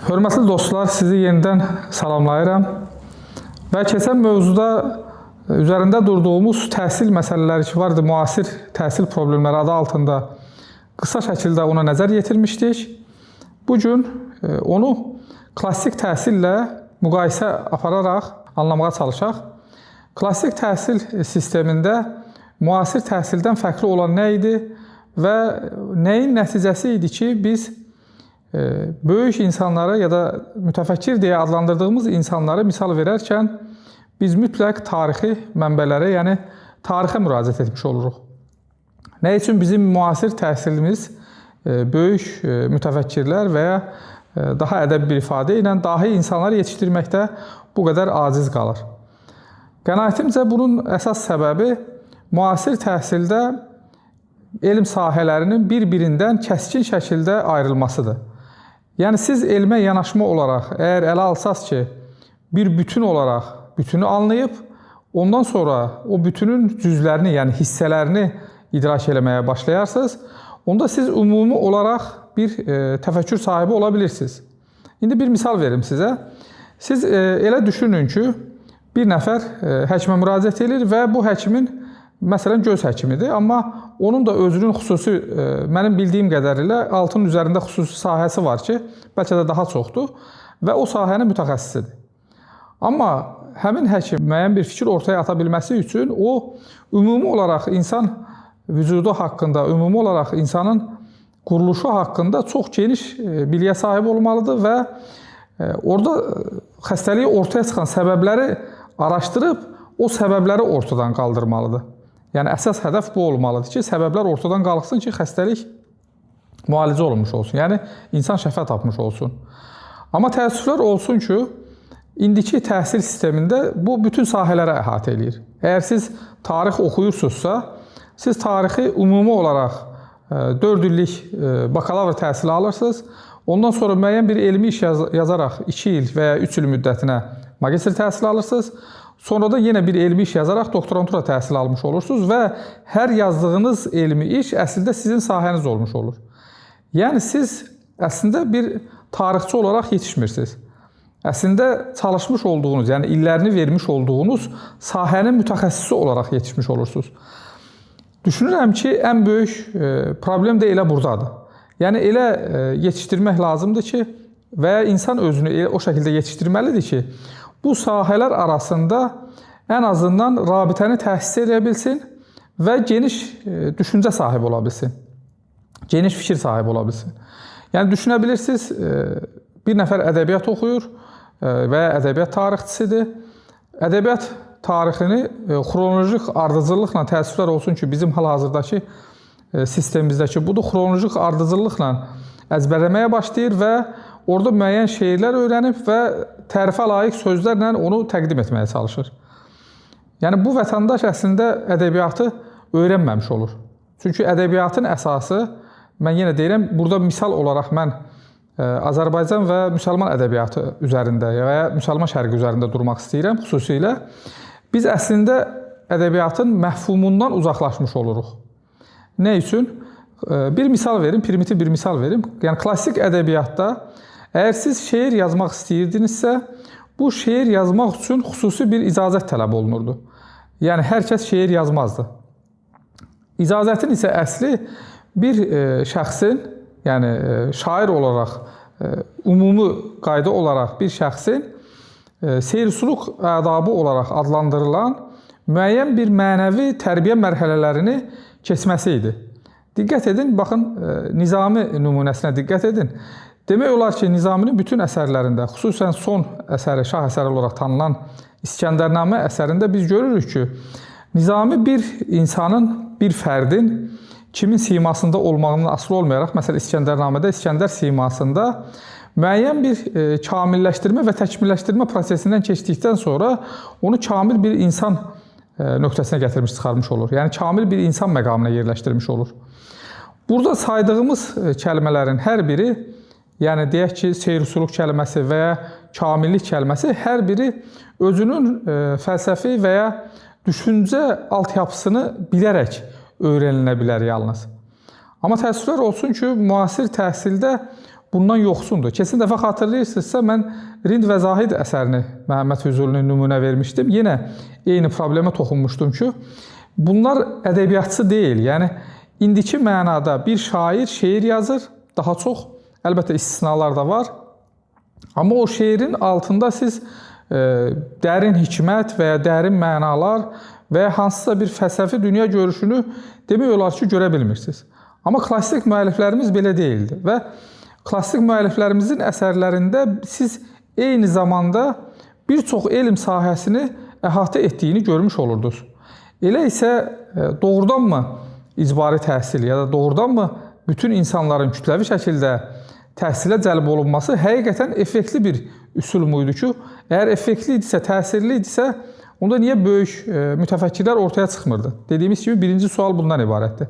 Hörmətli dostlar, sizi yenidən salamlayıram və keçən mövzuda üzərində durduğumuz təhsil məsələləri ki vardı, müasir təhsil problemləri adı altında qısa şəkildə ona nəzər yetirmişdik. Bugün onu klassik təhsillə müqayisə apararaq anlamağa çalışaq. Klassik təhsil sistemində müasir təhsildən fərqli olan nə idi və nəyin nəticəsi idi ki, biz böyük insanlara ya da mütəfəkkir deyə adlandırdığımız insanlara misal verərkən biz mütləq tarixi mənbələrə, yəni tarixə müraciət etmiş oluruq. Nə üçün bizim müasir təhsilimiz böyük mütəfəkkirlər və ya daha ədəbi bir ifadə ilə dahi insanlar yetişdirməkdə bu qədər aciz qalır? Qənaətimcə bunun əsas səbəbi müasir təhsildə elm sahələrinin bir-birindən kəskin şəkildə ayrılmasıdır. Yəni siz elmə yanaşma olaraq əgər ələ alsaz ki, bir bütün olaraq bütünü anlayıb, ondan sonra o bütünün cüzlərini, yəni hissələrini idrak eləməyə başlayarsınız, onda siz ümumi olaraq bir təfəkkür sahibi ola bilirsiniz. İndi bir misal verim sizə. Siz elə düşünün ki, bir nəfər həkimə müraciət edir və bu həkimin məsələn göz həkimidir, amma onun da özünün xüsusi, mənim bildiyim qədərilə altının üzərində xüsusi sahəsi var ki, bəlkə də daha çoxdur və o sahənin mütəxəssisidir. Amma həmin həkim müəyyən bir fikir ortaya ata bilməsi üçün o ümumi olaraq insan vücudu haqqında, ümumi olaraq insanın quruluşu haqqında çox geniş biliyə sahib olmalıdır və orada xəstəliyi ortaya çıxan səbəbləri araşdırıb o səbəbləri ortadan qaldırmalıdır. Yəni, əsas hədəf bu olmalıdır ki, səbəblər ortadan qalxsın ki, xəstəlik müalicə olunmuş olsun. Yəni, insan şəfa tapmış olsun. Amma təəssüflər olsun ki, indiki təhsil sistemində bu bütün sahələrə əhatə edir. Əgər siz tarix oxuyursunuzsa, siz tarixi ümumi olaraq 4 illik bakalavr təhsili alırsınız. Ondan sonra müəyyən bir elmi iş yazaraq 2 il və ya 3 il müddətinə magistr təhsili alırsınız. Sonra da yenə bir elmi iş yazaraq doktorantura təhsili almış olursunuz və hər yazdığınız elmi iş əslində sizin sahəniz olmuş olur. Yəni, siz əslində bir tarixçi olaraq yetişmirsiniz. Əslində çalışmış olduğunuz, yəni illərini vermiş olduğunuz sahənin mütəxəssisi olaraq yetişmiş olursunuz. Düşünürəm ki, ən böyük problem də elə buradadır. Yəni, elə yetişdirmək lazımdır ki, və ya insan özünü o şəkildə yetişdirməlidir ki, bu sahələr arasında ən azından rabitəni təsis edə bilsin və geniş düşüncə sahibi ola bilsin. Geniş fikir sahibi ola bilsin. Yəni, düşünə bilirsiniz, bir nəfər ədəbiyyat oxuyur və ya ədəbiyyat tarixçisidir. Ədəbiyyat tarixini xronolojik ardıcıllıqla, təəssüflər olsun ki, bizim hal-hazırdakı sistemimizdəki budur, xronolojik ardıcıllıqla əzbərləməyə başlayır və orada müəyyən şeirlər öyrənib və tərifə layiq sözlərlə onu təqdim etməyə çalışır. Yəni, bu vətəndaş əslində ədəbiyyatı öyrənməmiş olur. Çünki ədəbiyyatın əsası, mən yenə deyirəm, burada misal olaraq mən Azərbaycan və müsəlman ədəbiyyatı üzərində və ya müsəlman şərqi üzərində durmaq istəyirəm xüsusilə. Biz əslində ədəbiyyatın məhfumundan uzaqlaşmış oluruq. Nə üçün? Bir misal verim, primitiv bir misal verim. Yəni, klassik ədəbiyyatda əgər siz şeir yazmaq istəyirdinizsə, bu şeir yazmaq üçün xüsusi bir icazət tələb olunurdu. Yəni, hər kəs şeir yazmazdı. İcazətin isə əsli bir şəxsin, yəni şair olaraq, ümumi qayda olaraq bir şəxsin seyr-suluq ədabı olaraq adlandırılan müəyyən bir mənəvi tərbiyə mərhələlərini keçməsi idi. Diqqət edin, baxın, Nizami nümunəsinə diqqət edin. Demək olar ki, Nizaminin bütün əsərlərində, xüsusən son əsəri, şah əsəri olaraq tanınan İskəndərnamə əsərində biz görürük ki, Nizami bir insanın, bir fərdin kimin simasında olmağından asılı olmayaraq, məsələn, İskəndərnamədə İskəndər simasında müəyyən bir kamilləşdirmə və təkmilləşdirmə prosesindən keçdikdən sonra onu kamil bir insan nöqtəsinə gətirmiş, çıxarmış olur. Yəni, kamil bir insan məqamına yerləşdirmiş olur. Burada saydığımız kəlmələrin hər biri, yəni deyək ki, seyr-suluq kəlməsi və ya kamillik kəlməsi, hər biri özünün fəlsəfi və ya düşüncə altyapısını bilərək öyrənilə bilər yalnız. Amma təəssüflər olsun ki, müasir təhsildə bundan yoxsundur. Keçən dəfə xatırlayırsınızsa, mən Rind və Zahid əsərini Məhəmməd Füzulinin nümunə vermişdim. Yenə eyni problemə toxunmuşdum ki, bunlar ədəbiyyatçı deyil. Yəni, indiki mənada bir şair şeir yazır, daha çox, əlbəttə istisnalar da var. Amma o şeirin altında siz dərin hikmət və ya dərin mənalar və ya hansısa bir fəlsəfi dünya görüşünü demək olar ki, görə bilmirsiniz. Amma klassik müəlliflərimiz belə deyildi və klassik müəlliflərimizin əsərlərində siz eyni zamanda bir çox elm sahəsini əhatə etdiyini görmüş olurdunuz. Elə isə doğrudanmı icbari təhsil ya da doğrudanmı bütün insanların kütləvi şəkildə təhsilə cəlb olunması həqiqətən effektli bir üsul muydu ki, əgər effektli idisə, təsirli idisə, onda niyə böyük mütəfəkkirlər ortaya çıxmırdı? Dediyimiz kimi birinci sual bundan ibarətdir.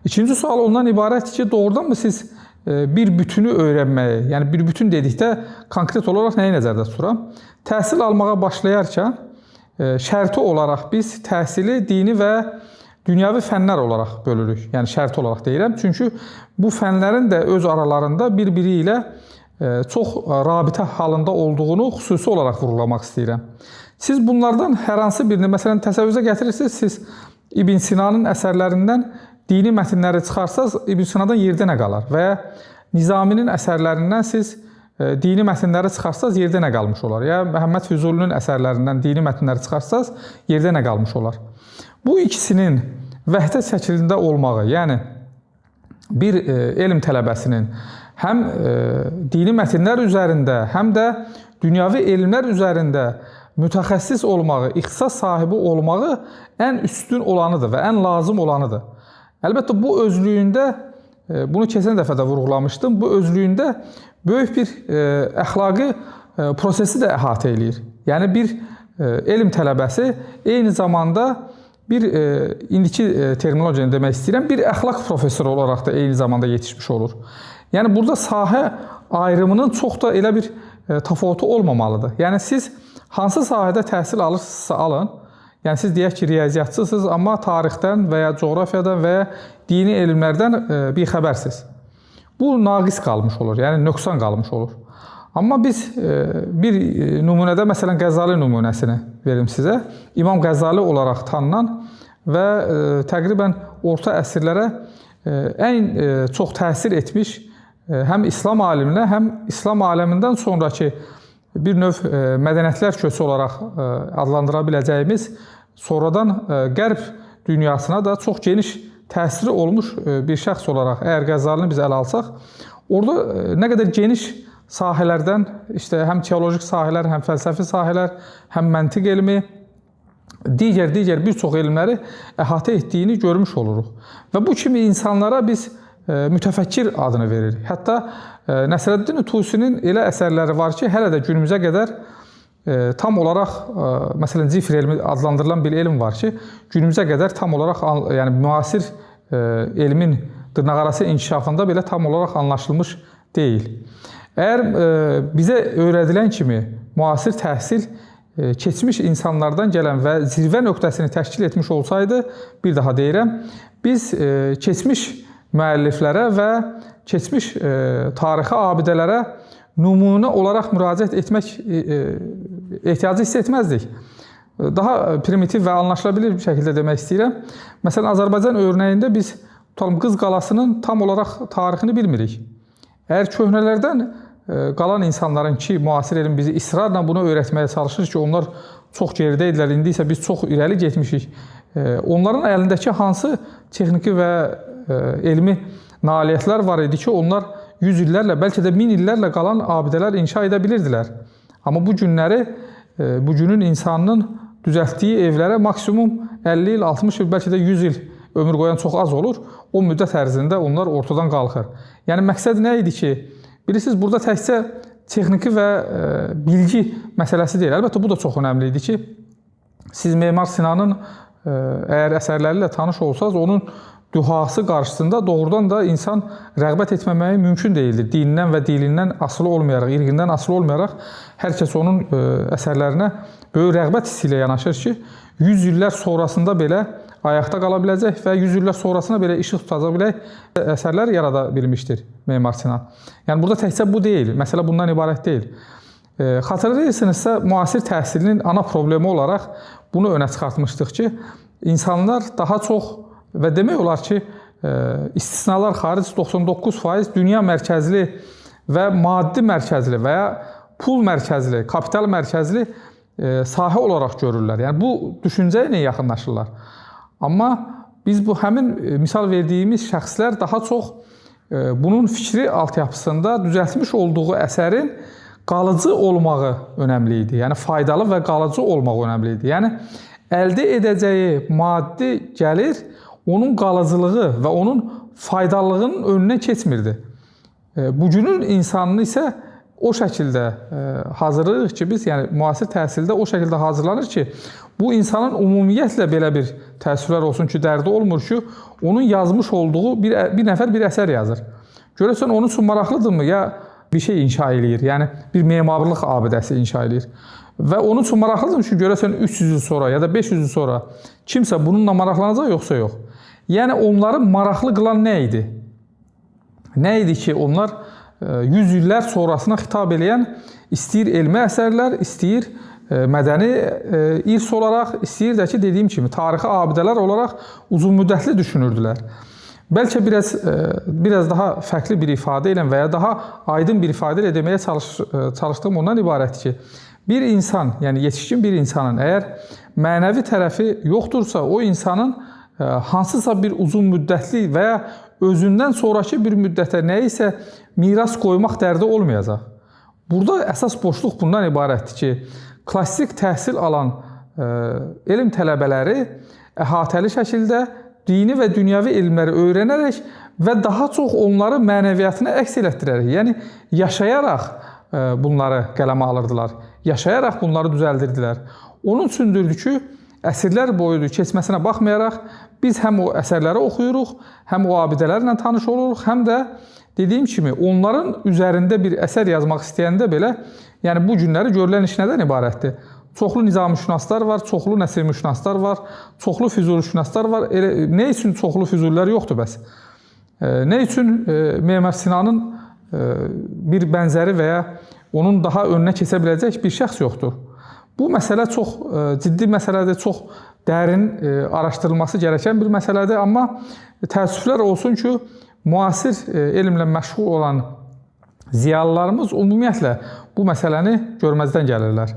İkinci sual ondan ibarətdir ki, doğrudanmı siz bir bütünü öyrənməyi, yəni bir bütün dedikdə konkret olaraq nəyi nəzərdə tuturam? Təhsil almağa başlayarkən şərti olaraq biz təhsili dini və dünyavi fənlər olaraq bölürük. Yəni şərti olaraq deyirəm. Çünki bu fənlərin də öz aralarında bir-biri ilə çox rabitə halında olduğunu xüsusi olaraq vurğulamaq istəyirəm. Siz bunlardan hər hansı birini, məsələn, təsəvvürünüzə gətirirsiniz, siz İbn Sinanın əsərlərindən dini mətnləri çıxarsaz, İbn Sinadan yerdə nə qalar? Və ya Nizaminin əsərlərindən siz dini mətnləri çıxarsaz, yerdə nə qalmış olar? Ya Məhəmməd Füzulinin əsərlərindən dini mətnləri çıxarsaz, yerdə nə qalmış olar? Bu ikisinin vəhdət şəklində olmağı, yəni bir elm tələbəsinin həm dini mətnlər üzərində, həm də dünyavi elmlər üzərində mütəxəssis olmağı, ixtisas sahibi olmağı ən üstün olanıdır və ən lazım olanıdır. Əlbəttə, bu özlüyündə, bunu keçən dəfə də vurğulamışdım, bu özlüyündə böyük bir əxlaqi prosesi də əhatə eləyir. Yəni, bir elm tələbəsi eyni zamanda bir, indiki terminologiyani demək istəyirəm, bir əxlaq professoru olaraq da eyni zamanda yetişmiş olur. Yəni, burada sahə ayrımının çox da elə bir təfavütü olmamalıdır. Yəni, siz hansı sahədə təhsil alırsınızsa alın, yəni siz deyək ki, riyaziyyatçısınız, amma tarixdən və ya coğrafiyadan və ya dini elmlərdən bir xəbərsiz. Bu naqis qalmış olur, yəni nöqsan qalmış olur. Amma biz bir nümunədə, məsələn, Qəzzali nümunəsini verim sizə. İmam Qəzzali olaraq tanınan və təqribən orta əsrlərə ən çox təsir etmiş həm İslam aliminə, həm İslam aləmindən sonraki bir növ mədəniyyətlər köçü olaraq adlandıra biləcəyimiz, sonradan qərb dünyasına da çox geniş təsiri olmuş bir şəxs olaraq, əgər Qəzzalini biz ələ alsaq, orada nə qədər geniş sahələrdən, işte həm teolojik sahələr, həm fəlsəfi sahələr, həm məntiq elmi, digər bir çox elmləri əhatə etdiyini görmüş oluruq. Və bu kimi insanlara biz mütəfəkkir adını veririk. Hətta Nəsrəddin Tusinin elə əsərləri var ki, hələ də günümüzə qədər tam olaraq, məsələn, zifr elmi adlandırılan bir elm var ki, günümüzə qədər tam olaraq, yəni müasir elmin dırnaqarası inkişafında belə tam olaraq anlaşılmış deyil. Əgər bizə öyrədilən kimi müasir təhsil keçmiş insanlardan gələn və zirvə nöqtəsini təşkil etmiş olsaydı, bir daha deyirəm, biz keçmiş müəlliflərə və keçmiş tarixi abidələrə nümunə olaraq müraciət etmək ehtiyacı hiss etməzdik. Daha primitiv və anlaşılabilir bir şəkildə demək istəyirəm. Məsələn, Azərbaycan örnəyində biz Qız qalasının tam olaraq tarixini bilmirik. Əgər köhnələrdən qalan insanların ki, müasir elm bizi israrla bunu öyrətməyə çalışır ki, onlar çox geridə idilər, indi isə biz çox irəli getmişik. Onların əlindəki hansı texniki və elmi nailiyyətlər var idi ki, onlar 100 illərlə, bəlkə də 1000 illərlə qalan abidələr inşa edə bilirdilər. Amma bu günləri, bu günün insanının düzəltdiyi evlərə maksimum 50 il, 60 il, bəlkə də 100 il ömür qoyan çox az olur. O müddət ərzində onlar ortadan qalxır. Yəni, məqsəd nə idi ki, bilirsiniz, burada təkcə texniki və bilgi məsələsi deyil. Əlbəttə, bu da çox önəmli idi ki, siz Memar Sinanın əgər əsərləri ilə tanış olsanız, onun dühası qarşısında doğrudan da insan rəğbət etməməyi mümkün deyildir. Dinindən və dilindən asılı olmayaraq, irqindən asılı olmayaraq, hər kəs onun əsərlərinə böyük rəğbət hissi ilə yanaşır ki, 100 illər sonrasında belə ayaqda qala biləcək və 100 illər sonrasına belə işıq tutacaq bilək əsərlər yarada bilmişdir Memar Sinan. Yəni burada təkcə bu deyil, məsələ bundan ibarət deyil. Xatırlayırsınızsa, müasir təhsilinin ana problemi olaraq bunu önə çıxartmışdıq ki, insanlar daha çox və demək olar ki, istisnalar xaric 99% dünya mərkəzli və maddi mərkəzli və ya pul mərkəzli, kapital mərkəzli sahə olaraq görürlər. Yəni bu düşüncə ilə yaxınlaşırlar. Amma biz bu həmin misal verdiyimiz şəxslər daha çox bunun fikri altyapısında düzəltmiş olduğu əsərin qalıcı olmağı önəmli idi. Yəni faydalı və qalıcı olmaq önəmli idi. Yəni əldə edəcəyi maddi gəlir onun qalıcılığı və onun faydalılığının önünə keçmirdi. Bugünün insanını isə o şəkildə hazırlayırıq ki, biz yəni müasir təhsildə o şəkildə hazırlanır ki, bu insanın ümumiyyətlə belə bir təəssüflər olsun ki, dərdi olmur ki, onun yazmış olduğu bir nəfər bir əsər yazır. Görürsən, onun üçün maraqlıdırmı ya bir şey inşa eləyir, yəni bir memarlıq abidəsi inşa eləyir. Və onun üçün maraqlıdırmı ki, görürsən 300 il sonra ya da 500 il sonra kimsə bununla maraqlanacaq yoxsa yox. Yəni onları maraqlı qılan nə idi? Nə idi ki, onlar 100 illər sonrasına xitab eləyən istəyir elmi əsərlər, istəyir mədəni irs olaraq, istəyir də ki, dediyim kimi, tarixi abidələr olaraq uzun müddətli düşünürdülər. Bəlkə biraz daha fərqli bir ifadə ilə və ya daha aydın bir ifadə ilə deməyə çalışdığım ondan ibarətdir ki, bir insan, yəni yetişkin bir insanın əgər mənəvi tərəfi yoxdursa, o insanın hansısa bir uzun müddətli və ya özündən sonraki bir müddətə nəyisə miras qoymaq dərdi olmayacaq. Burada əsas boşluq bundan ibarətdir ki, klassik təhsil alan elm tələbələri əhatəli şəkildə dini və dünyəvi elmləri öyrənərək və daha çox onları mənəviyyatına əks elətdirərək, yəni yaşayaraq bunları qələmə alırdılar, yaşayaraq bunları düzəldirdilər. Onun üçündür ki, əsrlər boyu keçməsinə baxmayaraq, biz həm o əsərləri oxuyuruq, həm o abidələrlə tanış oluruq, həm də dediyim kimi, onların üzərində bir əsər yazmaq istəyəndə belə, yəni bu günləri görülən iş nədən ibarətdir? Çoxlu nizamşünaslar var, çoxlu nəsilmüşünaslar var, çoxlu füzulişünaslar var. Nə üçün çoxlu füzulilər yoxdur bəs? Nə üçün Memar Sinanın bir bənzəri və ya onun daha önünə keçə biləcək bir şəxs yoxdur? Bu məsələ çox ciddi məsələdir, çox dərin araşdırılması gərəkən bir məsələdir. Amma təəssüflər olsun ki, müasir elmlə məşğul olan ziyalılarımız ümumiyyətlə bu məsələni görməzdən gəlirlər.